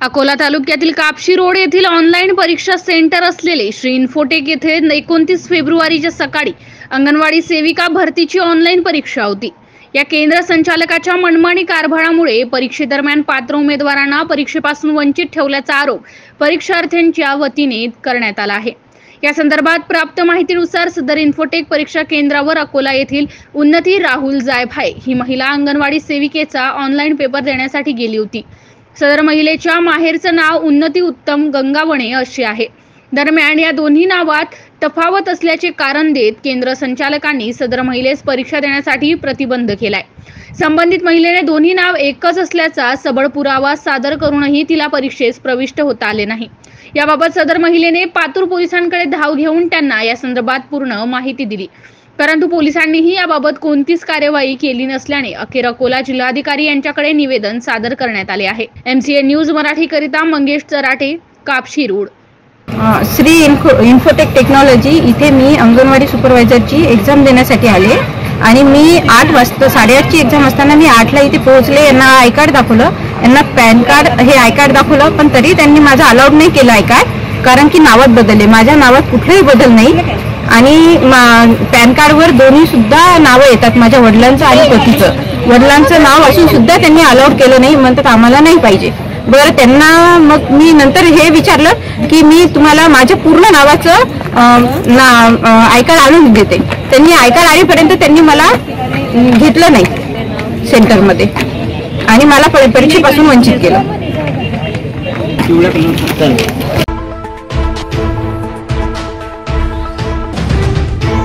अकोला तालुक्यातील कापशी रोड येथील ऑनलाईन परीक्षा सेंटर असलेले श्री इन्फोटेक येथे 29 फेब्रुवारीच्या सकाळी अंगणवाडी सेविका भरतीची ऑनलाईन परीक्षा होती। या केंद्र संचालकाच्या मनमानी कारभारामुळे परीक्षेदरम्यान पात्र उमेदवारांना परीक्षेपासून वंचित ठेवल्याचा आरोप परीक्षार्थ्यांच्या वतीने करण्यात आला आहे। या संदर्भात प्राप्त माहितीनुसार सदर इन्फोटेक परीक्षा केंद्रावर अकोला येथील उन्नती राहुल जायभाय ही महिला अंगणवाडी सेविकेचा ऑनलाईन पेपर देण्यासाठी गेली होती। सदर महिलेच्या माहेरचं नाव उन्नती उत्तम गंगावणे असे आहे। दरम्यान या दोन्ही नावात तफावत असल्याचे कारण देत केंद्र संचालकांनी सदर महिलेस परीक्षा देण्यासाठी प्रतिबंध केलाय। संबंधित महिलेने दोन्ही नाव एकच असल्याचा सबळ पुरावा सादर करूनही तिला परीक्षेस प्रविष्ट होता आले नाही। याबाबत सदर महिलेने पातूर पोलिसांकडे धाव घेऊन त्यांना या संदर्भात पूर्ण माहिती दिली, परंतु पोलिसांनीही याबाबत कोणतीच कार्यवाही केली नसल्याने अखेर अकोला जिल्हाधिकारी यांच्याकडे निवेदन सादर करण्यात आले आहे। MCN न्यूज मराठी करिता Mangesh Charate, Kapshi road. Shri infotech technology इथे मी अंगणवाडी सुपरवायझरची एक्झाम देण्यासाठी आले आणि मी 8 वाजता 8:30 ची एक्झाम असताना मी 8 ला इथे पोहोचले। यांना आय कार्ड दाखवलं, यांना पॅन कार्ड हे आय कार्ड दाखवलं, पण तरी त्यांनी माझं अलाउड नाही केलं आय कार्ड, कारण की नावात बदलले। माझ्या नावात कुठलाही बदल नाही आणि पॅन कार्डवर दोन्ही सुद्धा नावं येतात, माझ्या वडिलांचं आणि पतीचं। वडिलांचं नाव असून सुद्धा त्यांनी अलाउड केलं नाही, म्हणतात आम्हाला नाही पाहिजे। बरं, त्यांना मग मी नंतर हे विचारलं की मी तुम्हाला माझ्या पूर्ण नावाचं आय कार्ड आणून देते। त्यांनी आय कार्ड आणेपर्यंत त्यांनी मला घेतलं नाही सेंटरमध्ये आणि मला परीक्षेपासून वंचित केलं।